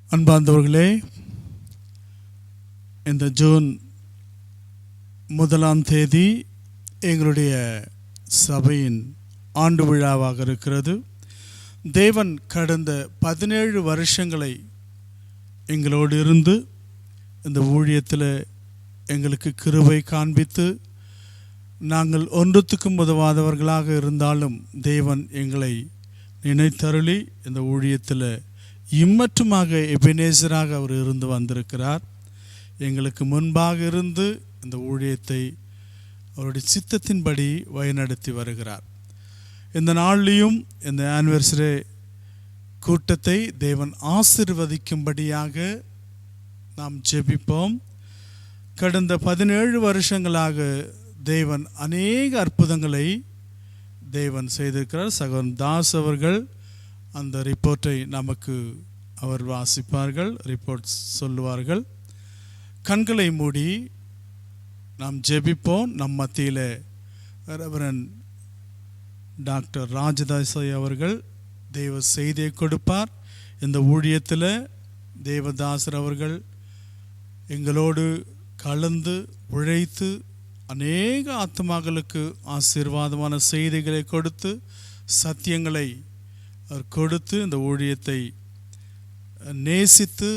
அன்பார்ந்தவர்களே, இந்த ஜூன் 1 எங்களுடைய சபையின் ஆண்டு விழாவாக இருக்கிறது. தேவன் கடந்த 17 வருஷங்களை எங்களோடு இருந்து இந்த ஊழியத்தில் எங்களுக்கு கிருபை காண்பித்து, நாங்கள் ஒன்றுத்துக்கும் உதவாதவர்களாக இருந்தாலும் தேவன் எங்களை நினைத்தருளி இந்த ஊழியத்தில் இம்மட்டுமாக எபெனேசராக அவர் இருந்து வந்திருக்கிறார். எங்களுக்கு முன்பாக இருந்து இந்த ஊழியத்தை அவருடைய சித்தத்தின்படி வழிநடத்தி வருகிறார். இந்த நாளிலையும் இந்த ஆனிவர்சரி கூட்டத்தை தேவன் ஆசீர்வதிக்கும்படியாக நாம் ஜெபிப்போம். கடந்த 17 வருஷங்களாக தேவன் அநேக அற்புதங்களை தேவன் செய்திருக்கிறார். சகோதரன் தாஸ் அவர்கள் அந்த ரிப்போர்ட்டை நமக்கு அவர் வாசிப்பார்கள், ரிப்போர்ட் சொல்லுவார்கள். கண்களை மூடி நாம் ஜெபிப்போம். நம் மத்தியில் ரெவரண்ட் டாக்டர் ராஜதாசை அவர்கள் தேவ செய்தியை கொடுப்பார். இந்த ஊழியத்தில் தேவதாசர் அவர்கள் எங்களோடு கலந்து உழைத்து அநேக ஆத்மாக்களுக்கு ஆசீர்வாதமான செய்திகளை கொடுத்து, சத்தியங்களை அவர் கொடுத்து, இந்த ஊழியத்தை நேசித்து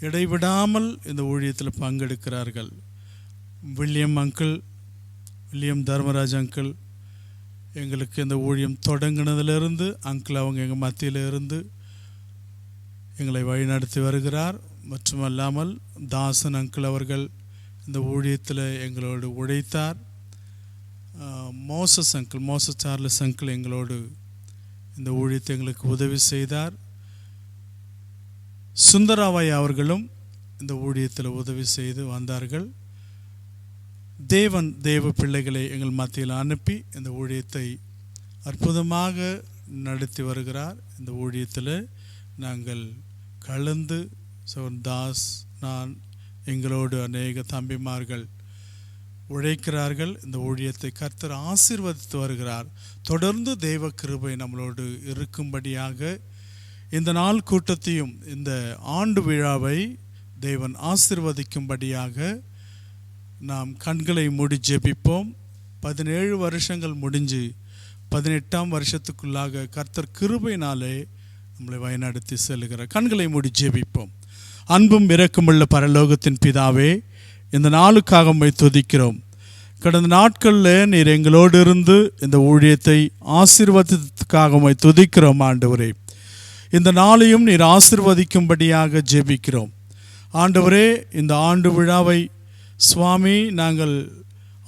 இடைவிடாமல் இந்த ஊழியத்தில் பங்கெடுக்கிறார்கள். வில்லியம் தர்மராஜ் அங்கிள் எங்களுக்கு இந்த ஊழியம் தொடங்கினதிலிருந்து அங்கிள் அவங்க எங்கள் மத்தியில் இருந்து எங்களை வழிநடத்தி வருகிறார். மட்டுமல்லாமல் தாசன் அங்கிள் அவர்கள் இந்த ஊழியத்தில் எங்களோடு உழைத்தார். மோசஸ் சார்லஸ் அங்கிள் எங்களோடு இந்த ஊழியத்தை எங்களுக்கு உதவி செய்தார். சுந்தராவை அவர்களும் இந்த ஊழியத்தில் உதவி செய்து வந்தார்கள். தேவ பிள்ளைகளை எங்கள் மத்தியில் அனுப்பி இந்த ஊழியத்தை அற்புதமாக நடத்தி வருகிறார். இந்த ஊழியத்தில் நாங்கள் கலந்து தாஸ், நான், எங்களோடு அநேக தம்பிமார்கள் உழைக்கிறார்கள். இந்த ஊழியத்தை கர்த்தர் ஆசீர்வதித்து வருகிறார். தொடர்ந்து தேவ கிருபை நம்மளோடு இருக்கும்படியாக இந்த நாள் கூட்டத்தையும் இந்த ஆண்டு விழாவை தேவன் ஆசீர்வதிக்கும்படியாக நாம் கண்களை மூடி ஜெபிப்போம். 17 வருஷங்கள் முடிஞ்சு 18ஆம் வருஷத்துக்குள்ளாக கர்த்தர் கிருபையினாலே நம்மளை வழிநடத்தி செல்கிறார். கண்களை மூடி ஜெபிப்போம். அன்பும் இரக்கமுள்ள பரலோகத்தின் பிதாவே, இந்த நாளுக்காக உம்மை துதிக்கிறோம். கடந்த நாட்களில் நீர் எங்களோடு இருந்து இந்த ஊழியத்தை ஆசீர்வதித்ததுக்காக உம்மை துதிக்கிறோம். ஆண்டவரே, இந்த நாளையும் நீர் ஆசீர்வதிக்கும்படியாக ஜெபிக்கிறோம். ஆண்டவரே, இந்த ஆண்டு விழாவை சுவாமி நாங்கள்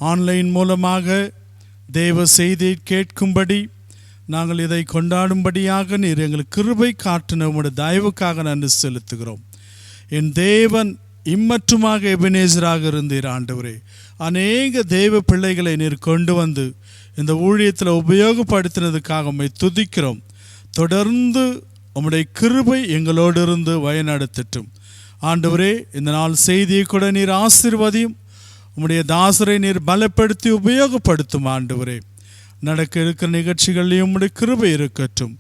ஆன்லைன் மூலமாக தேவ செய்தியை கேட்கும்படி, நாங்கள் இதை கொண்டாடும்படியாக நீர் எங்களுக்கு கிருபை காட்டின உம்முடைய தயவுக்காக நன்றி செலுத்துகிறோம். என் தேவன் இம்மற்றுமாக எபெனேசராக இருந்தீர். ஆண்டவரே, அநேக தேவ பிள்ளைகளை நீர் கொண்டு வந்து இந்த ஊழியத்தில் உபயோகப்படுத்தினதுக்காக உம்மை துதிக்கிறோம். தொடர்ந்து உம்முடைய கிருபை எங்களோடு இருந்து வழிநடத்தட்டும். ஆண்டவரே, இந்த நாள் செய்தியை கூட நீர் ஆசீர்வதியும். உம்முடைய தாசரை நீர் பலப்படுத்தி உபயோகப்படுத்தும். ஆண்டவரே, நடக்க இருக்கிற நிகழ்ச்சிகளையும் உம்முடைய கிருபை இருக்கட்டும்.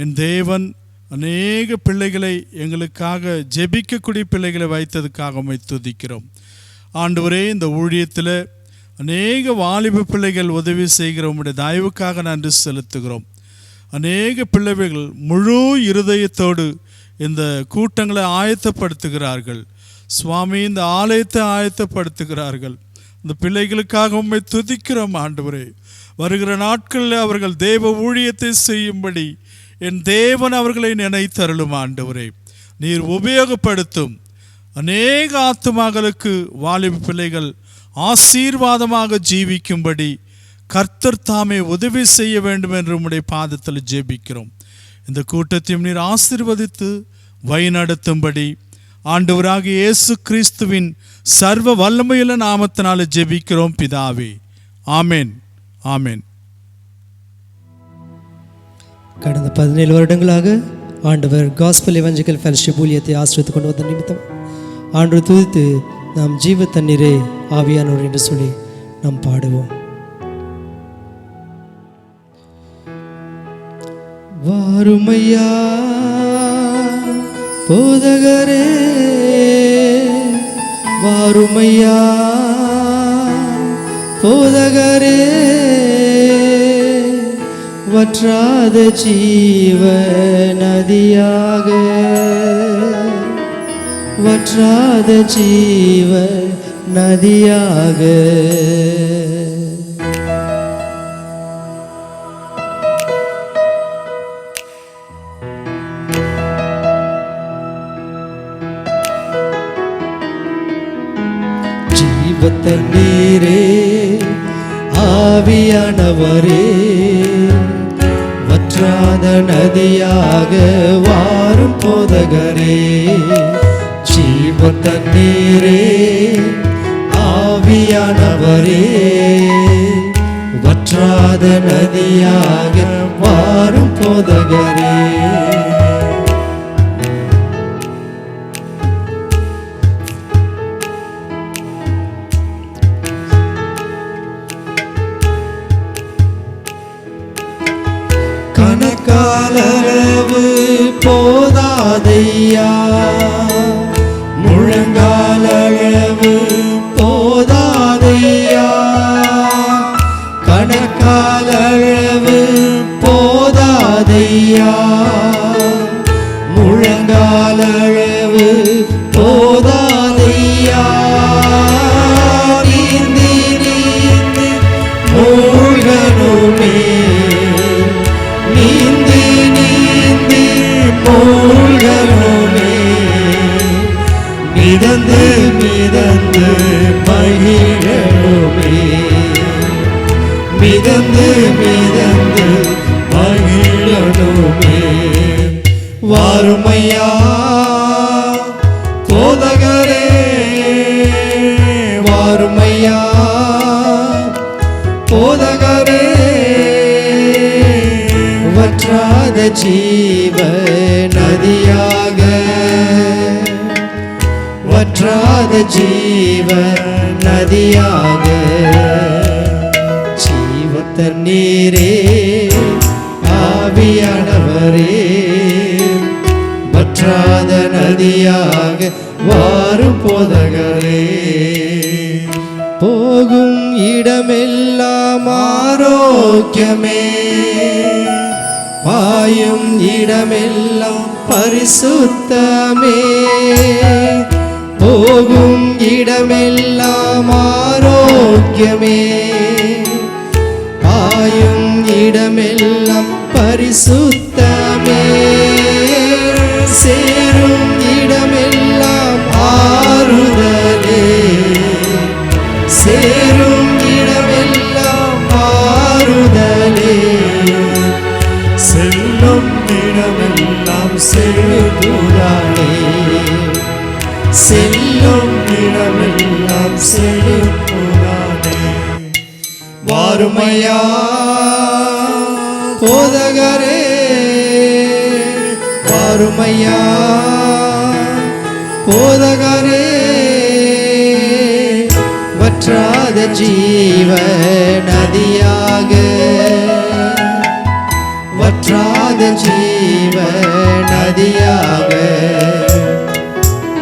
என் தேவன் அநேக பிள்ளைகளை எங்களுக்காக ஜெபிக்கக்கூடிய பிள்ளைகளை வைத்ததுக்காக உம்மை துதிக்கிறோம். ஆண்டவரே, இந்த ஊழியத்தில் அநேக வாலிப பிள்ளைகள் உதவி செய்கிற உம்முடைய தயவுக்காக நன்றி செலுத்துகிறோம். அநேக பிள்ளைகள் முழு இருதயத்தோடு இந்த கூட்டங்களை ஆயத்தப்படுத்துகிறார்கள். சுவாமி, இந்த ஆலயத்தை ஆயத்தப்படுத்துகிறார்கள். இந்த பிள்ளைகளுக்காக உம்மை துதிக்கிறோம். ஆண்டவரே, வருகிற நாட்களில் அவர்கள் தேவ ஊழியத்தை செய்யும்படி என் தேவன் அவர்களை நினைத்தருளும். ஆண்டவரே, நீர் உபயோகப்படுத்தும். அநேக ஆத்துமாக்களுக்கு வாலிப பிள்ளைகள் ஆசீர்வாதமாக ஜீவிக்கும்படி கர்த்தர் தாமே உதவி செய்ய வேண்டும் என்று உம்முடைய பாதத்தில் ஜெபிக்கிறோம். இந்த கூட்டத்தையும் நீர் ஆசீர்வதித்து வழிநடத்தும்படி ஆண்டவராகிய இயேசு கிறிஸ்துவின் சர்வ வல்லமையுள்ள நாமத்தினால ஜெபிக்கிறோம் பிதாவே, ஆமேன், ஆமேன். கடந்த 17 வருடங்களாக ஆண்டவர் காஸ்பல் எவஞ்சலிக்கல் ஃபெலோஷிப் ஊழியத்தை ஆசிரியத்து கொண்டு வந்த நிமித்தம் ஆண்டவர் துதித்து நாம் ஜீவ தண்ணீரே ஆவியானவர் என்று சொல்லி நாம் பாடுவோம். வாருமையா போதகரே, வாருமையா போதகரே, வற்றாத ஜீவ நதியாக, வற்றாத ஜீவ நதியாக. ஜீவ தண்ணீரே ஆவியானவரே, வற்றாத நதியாக வாரும் போதகரே. ஜீவ தண்ணீரே ஆவியானவரே, வற்றாத நதியாக வாரும் போதகரே. கணக்காலளவு போதாதையா, முழங்காலளவு போதாதையா, கணக்காலளவு போதாதையா, முழங்காலளவு போதாதையா. நீந்தி நீந்தி மூழ்கணுமே, நீந்தி நீந்தி மூழ்கணுமே, மிதந்து மிதந்து மகிழணுமே, மிதந்து மிதந்து மகிழணுமே. வாருமையா போதகரே, வாருமையா போதகரே, வற்றாத ஜீவ நதியாக, வற்றாத ஜீவ நதியாக. ஜீவ தண்ணீரே ஆவியானவரே, வற்றாத நதியாக வாரும் போதகரே. போகும் இடமெல்லாம் ஆரோக்கியமே, பாயும் இடமெல்லாம் பரிசுத்தமே, போகும் இடமெல்லாம் ஆரோக்கியமே, பாயும் இடமெல்லாம் பரிசுத்தமே, சேரும் இடமெல்லாம் ஆறுதலே, சேரும் இடமெல்லாம் ஆறுதலே, செல்லும் இடமெல்லாம் செழிப்புதானே, செல்லும் இடமெல்லாம் செழிப்புதானே. வாருமையா போதகரே, வாருமையா போதகரே, வற்றாத ஜீவ நதியாக, வற்றாத ஜீவ நதியாக.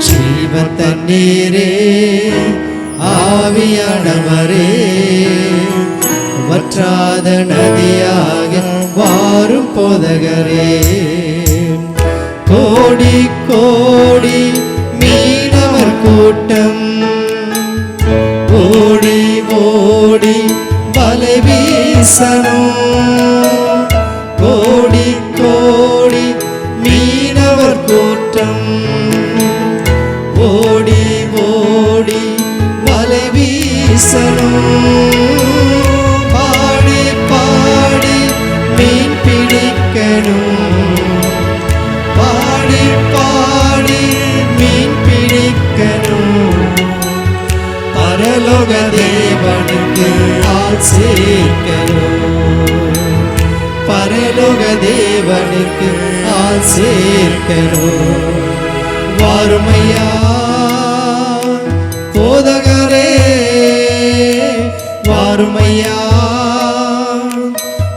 ஜீவ தண்ணீரே ஆவியானவரே, வற்றாத நதியாக வாரும் போதகரே. கோடி கோடி மீனவர் கூட்டம் ஓடி ஓடி வலை வீசணும், கோடி கோடி மீனவர் கூட்டம் ஓடி ஓடி வலை வீசணும், பாடி பாடி மீன் பிடிக்கணும், பாடி பாடி மீன் பிடிக்கணும். பரலோக தேவனுக்கு ஆள் சேர்க்கணும், பரலோக தேவனுக்கு ஆள் சேர்க்கணும். வாருமையா போதகரே, வாருமையா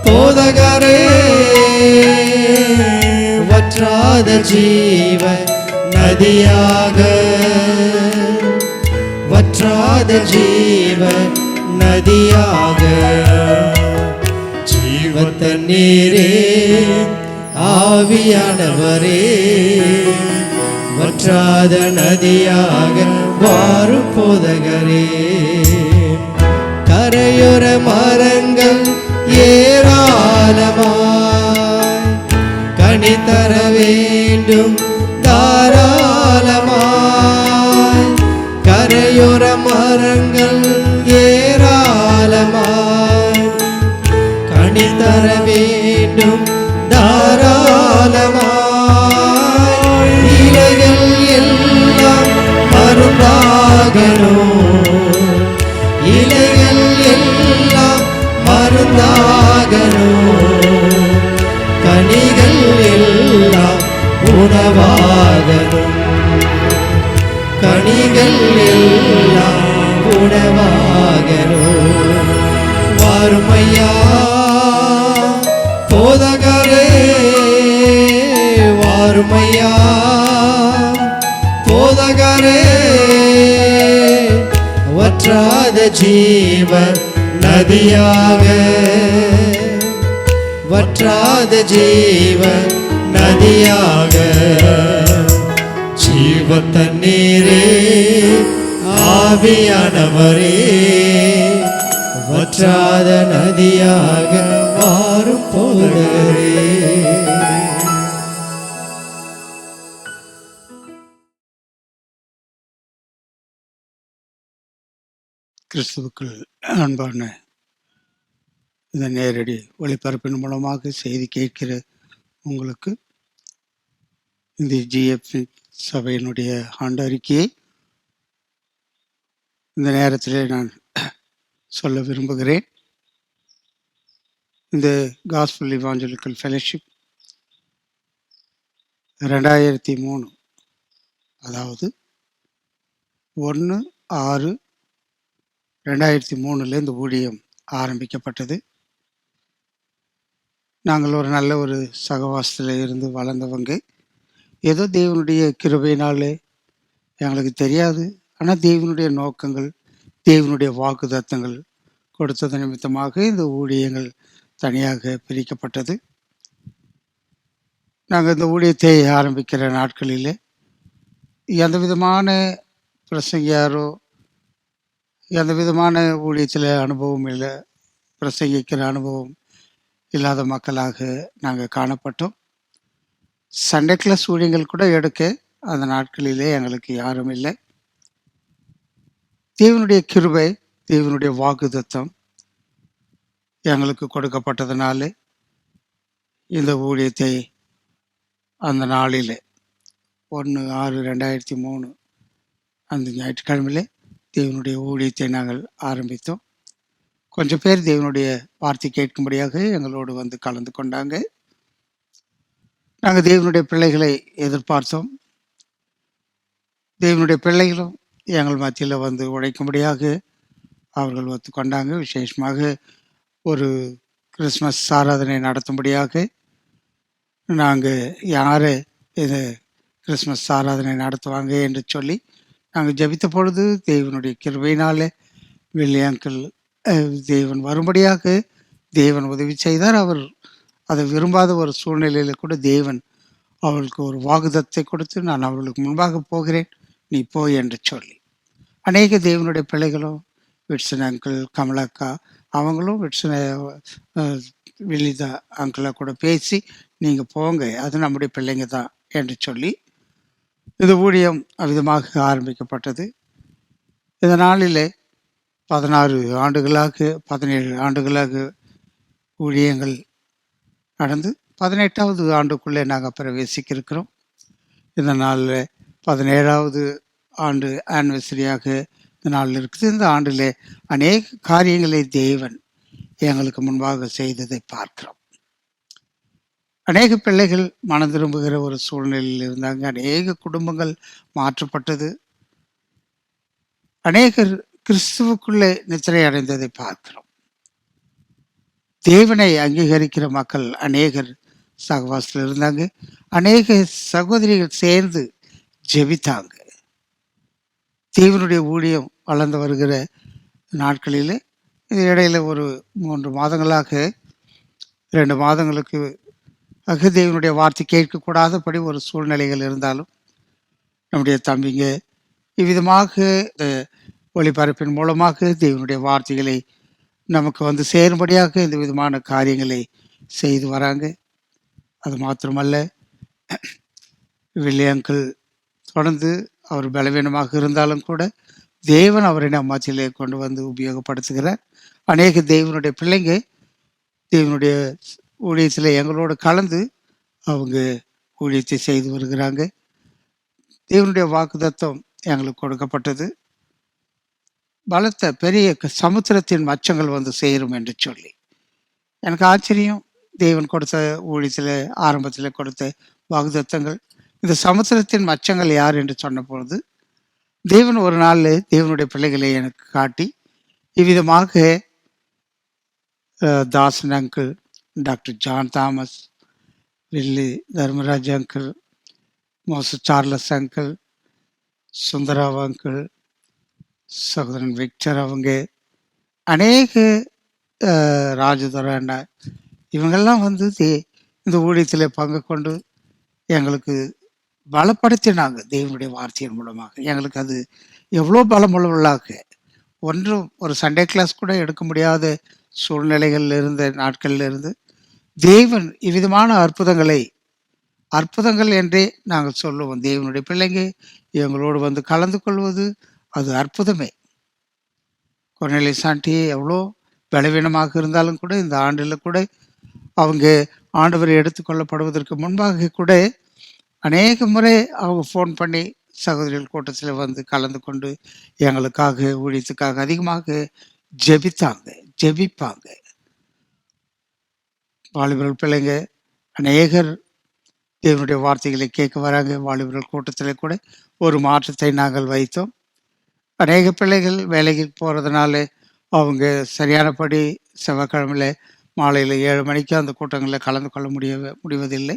போதகரே, வற்றாத ஜீவ நதியாக, வற்றாத ஜீவ நதியாக, ஜீவ தண்ணீரே ஆவியானவரே, வற்றாத நதியாக வாரும் போதகரே. கரையோர மரங்கள் ஏராளமாய் கனி தர வேண்டும் தாராளமாய், கரையோர மரங்கள் ஏராளமாய் கனி தர வேண்டும் தாராளமாய். இலைகள் எல்லாம் மருந்தாகணும், இலைகள் எல்லாம் மருந்தாகணும், கனிகள் எல்லாம் உணவாகணும், கனிகள் எல்லாம் உணவாகணும். வாருமையா போதகரே, வாருமையா போதகரே, வற்றாத ஜீவ நதியாக, வற்றாத ஜீவ நதியாக, ஜீவ தண்ணீரே ஆவியானவரே, வற்றாத நதியாக வாரும் போதகரே. கிறிஸ்துவுக்குள் அன்பான இந்த நேரடி ஒளிபரப்பின் மூலமாக செய்தி கேட்கிற உங்களுக்கு இந்த ஜிஎஃப் சபையினுடைய ஆண்டு அறிக்கையை இந்த நேரத்தில் நான் சொல்ல விரும்புகிறேன். இந்த காஸ்பல் இவாஞ்சலிக்கல் ஃபெலோஷிப் 2003, அதாவது 1/6/2003 இந்த ஊழியம் ஆரம்பிக்கப்பட்டது. நாங்கள் ஒரு நல்ல ஒரு சகவாசத்தில் இருந்து வளர்ந்தவங்க. ஏதோ தேவனுடைய கிருபையினாலே எங்களுக்கு தெரியாது, ஆனால் தேவனுடைய நோக்கங்கள், தேவனுடைய வாக்குத்தத்தங்கள் கொடுத்தது நிமித்தமாக இந்த ஊழியங்கள் தனியாக பிரிக்கப்பட்டது. நாங்கள் இந்த ஊழியத்தை ஆரம்பிக்கிற நாட்களில் எந்த விதமான பிரசங்கியாரோ எந்த விதமான ஊழியத்தில் அனுபவம் இல்லை, பிரசங்கிக்கிற அனுபவம் இல்லாத மக்களாக நாங்கள் காணப்பட்டோம். சண்டே கிளாஸ் ஊழியங்கள் கூட எடுக்க அந்த நாட்களிலே எங்களுக்கு யாரும் இல்லை. தேவனுடைய கிருபை, தேவனுடைய வாக்குத்தத்தம் எங்களுக்கு கொடுக்கப்பட்டதுனால இந்த ஊழியத்தை அந்த நாளில் 1/6/2003 அந்த ஞாயிற்றுக்கிழமையிலே தேவனுடைய ஊழியத்தை நாங்கள் ஆரம்பித்தோம். கொஞ்சம் பேர் தேவனுடைய வார்த்தை கேட்கும்படியாக எங்களோடு வந்து கலந்து கொண்டாங்க. நாங்கள் தேவனுடைய பிள்ளைகளை எதிர்பார்த்தோம். தேவனுடைய பிள்ளைகளும் எங்கள் மத்தியில் வந்து உழைக்கும்படியாக அவர்கள் ஒத்துக்கொண்டாங்க. விசேஷமாக ஒரு கிறிஸ்மஸ் ஆராதனை நடத்தும்படியாக நாங்கள் யார் இது கிறிஸ்மஸ் ஆராதனை நடத்துவாங்க என்று சொல்லி நாங்கள் ஜெபித்த பொழுது தேவனுடைய கிருபையினாலே வில்லியங்கள் தேவன் வரும்படியாக தேவன் உதவி செய்தார். அவர் அதை விரும்பாத ஒரு சூழ்நிலையில் கூட தேவன் அவர்களுக்கு ஒரு வாக்குத்தத்தை கொடுத்து, நான் அவர்களுக்கு முன்பாக போகிறேன், நீ போய் என்று சொல்லி அநேக தேவனுடைய பிள்ளைகளும் விட்சன் அங்கிள், கமலாக்கா அவங்களும் விட்சன் வில்லிதா அங்கிளை கூட பேசி நீங்கள் போங்க, அது நம்முடைய பிள்ளைங்க தான் என்று சொல்லி இந்த ஊழியம் அவ்விதமாக ஆரம்பிக்கப்பட்டது. இந்த நாளில் 16 ஆண்டுகளாக 17 ஆண்டுகளாக ஊழியங்கள் நடந்து 18வது ஆண்டுக்குள்ளே நாங்கள் பிரவேசிக்கிறோம். இந்த நாளில் 17வது ஆண்டு ஆனிவர்சரியாக இந்த நாளில் இருக்குது. இந்த ஆண்டில் அநேக காரியங்களை தேவன் எங்களுக்கு முன்பாக செய்ததை பார்க்கிறோம். அநேக பிள்ளைகள் மனம் திரும்புகிற ஒரு சூழ்நிலையில் இருந்தாங்க. அநேக குடும்பங்கள் மாற்றப்பட்டது. அநேகர் கிறிஸ்துவுக்குள்ளே நித்திரை அடைந்ததை பார்க்கிறோம். தேவனை அங்கீகரிக்கிற மக்கள் அநேகர் சகவாசத்தில் இருந்தாங்க. அநேக சகோதரிகள் சேர்ந்து ஜெபித்தாங்க. தேவனுடைய ஊழியம் வளர்ந்து வருகிற நாட்களில் இது இடையில ஒரு 3 மாதங்களாக 2 மாதங்களுக்கு தேவனுடைய வார்த்தை கேட்கக்கூடாதபடி ஒரு சூழ்நிலைகள் இருந்தாலும் நம்முடைய தம்பிங்க இவ்விதமாக இந்த ஒளிபரப்பின் மூலமாக தேவனுடைய வார்த்தைகளை நமக்கு வந்து சேரும்படியாக இந்த விதமான காரியங்களை செய்து வராங்க. அது மாத்திரமல்ல, வில்லியங்கள் தொடர்ந்து அவர் பலவீனமாக இருந்தாலும் கூட தேவன் அவரை நம் மத்தியிலே கொண்டு வந்து உபயோகப்படுத்துகிறார். அநேக தேவனுடைய பிள்ளைங்க தேவனுடைய ஊழியத்தில் எங்களோடு கலந்து அவங்க ஊழியத்தை செய்து வருகிறாங்க. தேவனுடைய வாக்குத்தத்தம் எங்களுக்கு கொடுக்கப்பட்டது, பலத்த பெரிய சமுத்திரத்தின் மச்சங்கள் வந்து சேரும் என்று சொல்லி. எனக்கு ஆச்சரியம், தேவன் கொடுத்த ஊழியத்தில் ஆரம்பத்தில் கொடுத்த வாக்குத்தத்தங்கள். இந்த சமுத்திரத்தின் மச்சங்கள் யார் என்று சொன்ன பொழுது தேவன் ஒரு நாள் தேவனுடைய பிள்ளைகளை எனக்கு காட்டி இவ்விதமாக Dasan uncle, doctor John Thomas, Willie Dharmaraj uncle, Moses Charles uncle, Sundar Rao uncle, சகோதரன் விக்டர் அவங்க, அநேக ராஜதுரை அண்ணா, இவங்கெல்லாம் வந்து இந்த ஊழியத்தில் பங்கு கொண்டு எங்களுக்கு பலப்படுத்தினாங்க. தேவனுடைய வார்த்தையின் மூலமாக எங்களுக்கு அது எவ்வளோ பலமுள்ளவர்களாக, ஒன்றும் ஒரு சண்டே கிளாஸ் கூட எடுக்க முடியாத சூழ்நிலைகளில் இருந்த நாட்களில் இருந்து தேவன் இவ்விதமான அற்புதங்கள் என்றே நாங்கள் சொல்லுவோம். தேவனுடைய பிள்ளைங்க எங்களோடு வந்து கலந்து கொள்வது அது அற்புதமே. கொர்நேலிய சாண்டி எவ்வளோ பலவீனமாக இருந்தாலும் கூட இந்த ஆண்டில் கூட அவங்க ஆண்டவரை எடுத்துக்கொள்ளப்படுவதற்கு முன்பாக கூட அநேக முறை அவங்க ஃபோன் பண்ணி சகோதரிகள் கூட்டத்தில் வந்து கலந்து கொண்டு எங்களுக்காக ஊழியத்துக்காக அதிகமாக ஜெபிப்பாங்க. வாலிபர்கள் பிள்ளைங்க அநேகர் தேவனுடைய வார்த்தைகளை கேட்க வராங்க. வாலிபர்கள் கூட்டத்தில் கூட ஒரு மாற்றத்தை நாங்கள் வைத்தோம். அநேக பிள்ளைகள் வேலைக்கு போகிறதுனால அவங்க சரியானபடி செவ்வாய்க்கிழமையில் மாலையில் 7 மணிக்கு அந்த கூட்டங்களில் கலந்து கொள்ள முடிவதில்லை.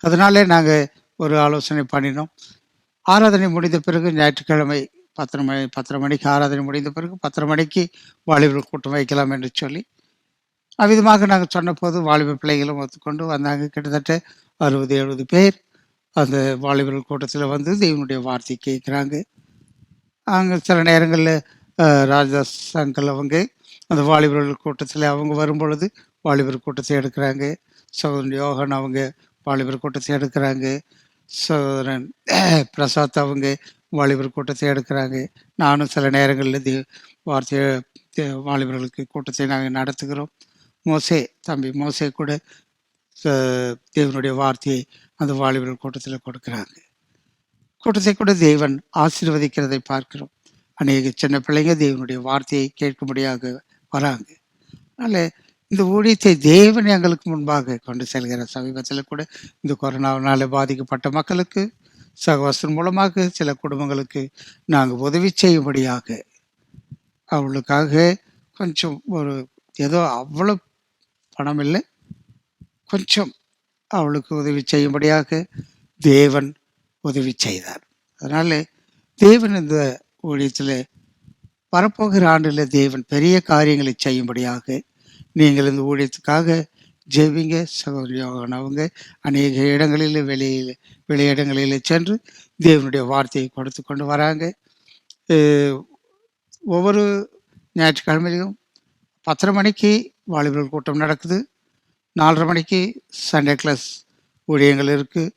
அதனால நாங்கள் ஒரு ஆலோசனை பண்ணினோம். ஆராதனை முடிந்த பிறகு ஞாயிற்றுக்கிழமை 10:30 மணிக்கு ஆராதனை முடிந்த பிறகு 10:30 மணிக்கு வாலிபர் கூட்டம் வைக்கலாம் என்று சொல்லி அவ்விதமாக நாங்கள் சொன்னபோது வாலிபர் பிள்ளைகளும் ஒத்துக்கொண்டு வந்தாங்க. கிட்டத்தட்ட 60-70 பேர் அந்த வாலிபர்கள் கூட்டத்தில் வந்து தேவனுடைய வார்த்தை கேட்குறாங்க. அங்கே சில நேரங்களில் ராஜதாஸ் அங்கிள் அவங்க அந்த வாலிபர்கள் கூட்டத்தில் அவங்க வரும்பொழுது வாலிபர் கூட்டத்தை எடுக்கிறாங்க. சகோதரன் யோகன் அவங்க வாலிபர் கூட்டத்தை எடுக்கிறாங்க. சகோதரன் பிரசாத் அவங்க வாலிபர் கூட்டத்தை எடுக்கிறாங்க. நானும் சில நேரங்களில் வார்த்தையை வாலிபர்களுக்கு கூட்டத்தை நாங்கள் நடத்துகிறோம். தம்பி மோசே கூட தேவனுடைய வார்த்தையை அந்த வாலிபர்கள் கூட்டத்தில் கொடுக்குறாங்க. கூட்டத்தை கூட தேவன் ஆசீர்வதிக்கிறதை பார்க்கிறோம். அநேக சின்ன பிள்ளைங்க தேவனுடைய வார்த்தையை கேட்கும்படியாக வராங்க. அதனால் இந்த ஊழியத்தை தேவன் எங்களுக்கு முன்பாக கொண்டு செல்கிற சமீபத்தில் கூட இந்த கொரோனாவினால பாதிக்கப்பட்ட மக்களுக்கு சகவாசன் மூலமாக சில குடும்பங்களுக்கு நாங்கள் உதவி செய்யும்படியாக அவளுக்காக கொஞ்சம் ஒரு ஏதோ அவ்வளோ பணம் இல்லை, கொஞ்சம் அவளுக்கு உதவி செய்யும்படியாக தேவன் உதவி செய்தார். அதனால் தேவன் இந்த ஊழியத்தில் வரப்போகிற ஆண்டில் தேவன் பெரிய காரியங்களை செய்யும்படியாக நீங்கள் இந்த ஊழியத்துக்காக ஜெபிங்க. சகோதரியோகன் அவங்க அநேக இடங்களில் வெளியிடங்களில் சென்று தேவனுடைய வார்த்தையை கொடுத்து கொண்டு வராங்க. ஒவ்வொரு ஞாயிற்றுக்கிழமையிலையும் 10:30 மணிக்கு வாலிபர்கள் கூட்டம் நடக்குது. 4:30 மணிக்கு சண்டே கிளாஸ் ஊழியங்கள் இருக்குது.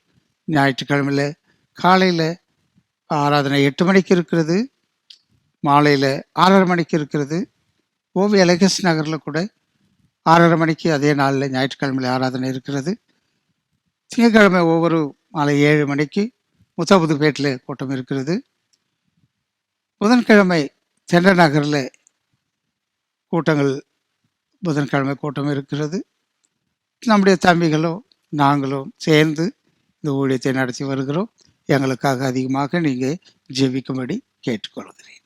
ஞாயிற்றுக்கிழமையில் காலையில் ஆராதனை 8 மணிக்கு இருக்கிறது, மாலையில் 6:30 மணிக்கு இருக்கிறது. ஓவி அலகஸ் நகரில் கூட 6:30 மணிக்கு அதே நாளில் ஞாயிற்றுக்கிழமையில் ஆராதனை இருக்கிறது. திங்கட்கிழமை ஒவ்வொரு மாலை 7 மணிக்கு முத்தாபுதுப்பேட்டில் கூட்டம் இருக்கிறது. புதன்கிழமை தென்ற நகரில் கூட்டங்கள் புதன்கிழமை கூட்டம் இருக்கிறது. நம்முடைய தம்பிகளும் நாங்களும் சேர்ந்து இந்த ஊழியத்தை நடத்தி வருகிறோம். எங்களுக்காக அதிகமாக நீங்கள் ஜெபிக்கும்படி கேட்டுக்கொள்கிறேன்.